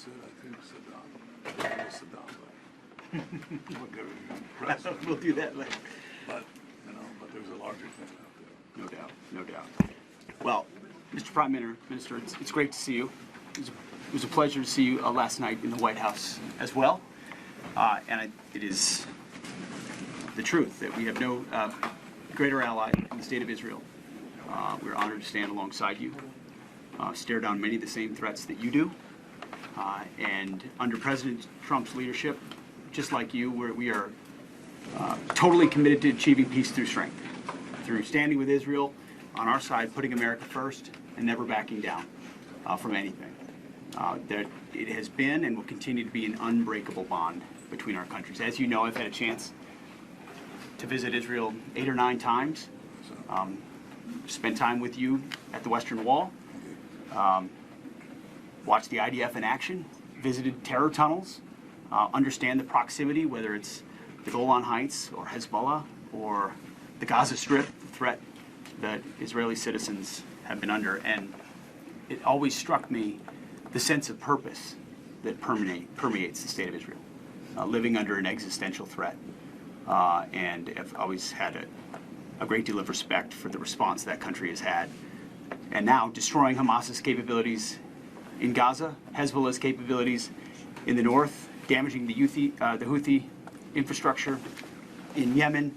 said, I think Saddam, but we'll give it president. We'll do that later. But, but there's a larger thing out there. No doubt, no doubt. Well, Mr. Prime Minister, it's great to see you. It was a pleasure to see you last night in the White House as well. It is the truth that we have no greater ally in the state of Israel. We're honored to stand alongside you, stare down many of the same threats that you do. And under President Trump's leadership, just like you, we are totally committed to achieving peace through strength, through standing with Israel on our side, putting America first, and never backing down from anything. That it has been and will continue to be an unbreakable bond between our countries. As you know, I've had a chance to visit Israel 8 or 9 times, spent time with you at the Western Wall, watched the IDF in action, visited terror tunnels, understand the proximity, whether it's the Golan Heights or Hezbollah or the Gaza Strip, the threat that Israeli citizens have been under. And it always struck me the sense of purpose that permeates the state of Israel, living under an existential threat. And I've always had a great deal of respect for the response that country has had. And now destroying Hamas's capabilities in Gaza, Hezbollah's capabilities in the north, damaging the Houthi infrastructure in Yemen,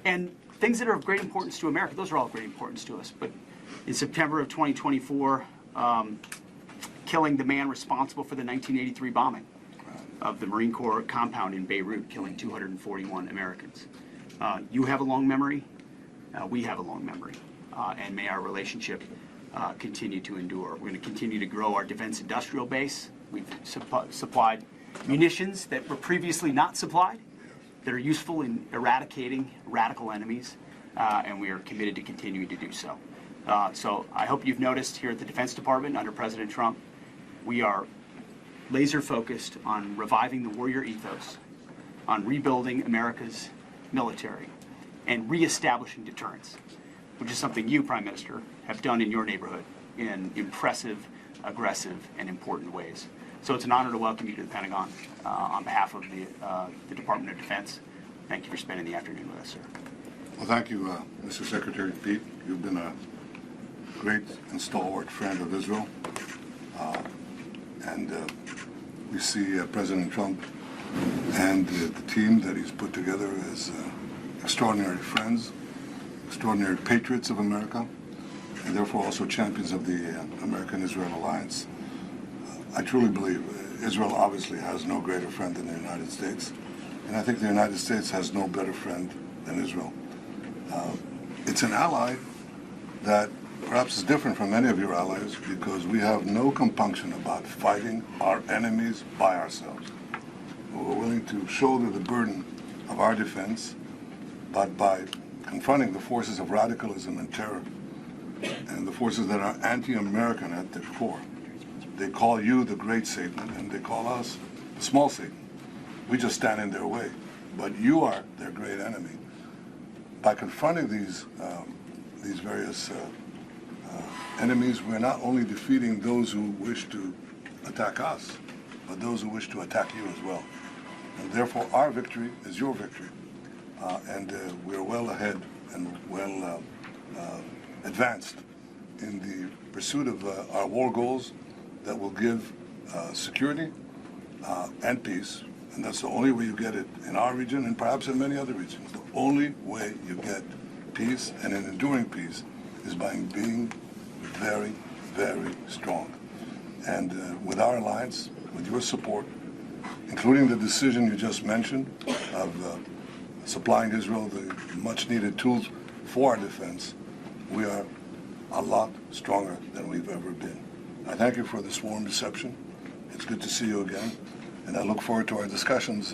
and things that are of great importance to America. Those are all of great importance to us. But in September of 2024, killing the man responsible for the 1983 bombing of the Marine Corps compound in Beirut, killing 241 Americans. You have a long memory. We have a long memory. And may our relationship continue to endure. We're going to continue to grow our defense industrial base. We've supplied munitions that were previously not supplied, that are useful in eradicating radical enemies, and we are committed to continuing to do so. So I hope you've noticed here at the Defense Department under President Trump, we are laser focused on reviving the warrior ethos, on rebuilding America's military, and reestablishing deterrence, which is something you, Prime Minister, have done in your neighborhood in impressive, aggressive, and important ways. So it's an honor to welcome you to the Pentagon on behalf of the Department of Defense. Thank you for spending the afternoon with us, sir. Well, thank you, Mr. Secretary Pete. You've been a great and stalwart friend of Israel. And we see President Trump and the team that he's put together as extraordinary friends, extraordinary patriots of America, and therefore also champions of the American-Israel alliance. I truly believe Israel obviously has no greater friend than the United States, and I think the United States has no better friend than Israel. It's an ally that perhaps is different from many of your allies because we have no compunction about fighting our enemies by ourselves. We're willing to shoulder the burden of our defense, but by confronting the forces of radicalism and terror and the forces that are anti-American at their core. They call you the great Satan, and they call us the small Satan. We just stand in their way, but you are their great enemy. By confronting these various enemies, we're not only defeating those who wish to attack us, but those who wish to attack you as well. And therefore, our victory is your victory. And we're well ahead and well advanced in the pursuit of our war goals that will give security and peace. And that's the only way you get it in our region and perhaps in many other regions. The only way you get peace and an enduring peace is by being very, very strong. And with our alliance, with your support, including the decision you just mentioned of supplying Israel the much-needed tools for our defense, we are a lot stronger than we've ever been. I thank you for this warm reception. It's good to see you again, and I look forward to our discussions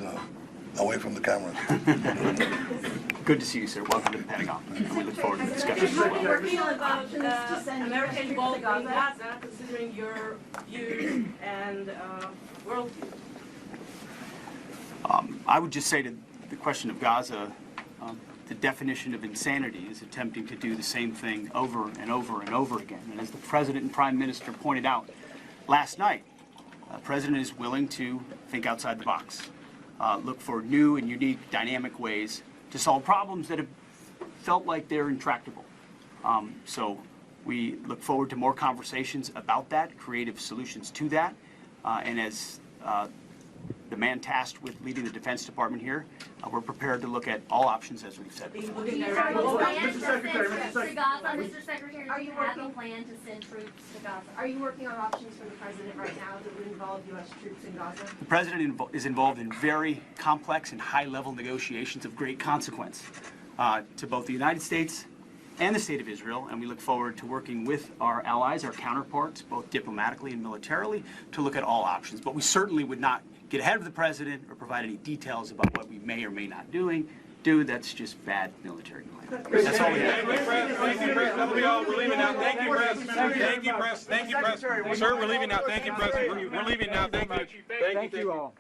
away from the camera. Good to see you, sir. Welcome to the Pentagon. And we look forward to the discussion as well. You're working about American involvement in Gaza, considering your views and worldview. I would just say to the question of Gaza, the definition of insanity is attempting to do the same thing over and over and over again. And as the President and Prime Minister pointed out last night, the President is willing to think outside the box, look for new and unique dynamic ways to solve problems that have felt like they're intractable. So we look forward to more conversations about that, creative solutions to that. And as the man tasked with leading the Defense Department here, we're prepared to look at all options as we've said before. Mr. Secretary, are you have a plan to send troops to Gaza? Are you working on options for the president right now that would involve U.S. troops in Gaza? The President is involved in very complex and high-level negotiations of great consequence to both the United States and the State of Israel, and we look forward to working with our allies, our counterparts, both diplomatically and militarily, to look at all options. But we certainly would not get ahead of the President or provide any details about what we may or may not do. That's just bad military planning. That's all we have. Thank you, Press. That'll be all. We're leaving now. Thank you, Press. Thank you, Press. Thank you, Press. Sir, we're leaving now. Thank you, Press. We're leaving now. Thank you. Thank you all.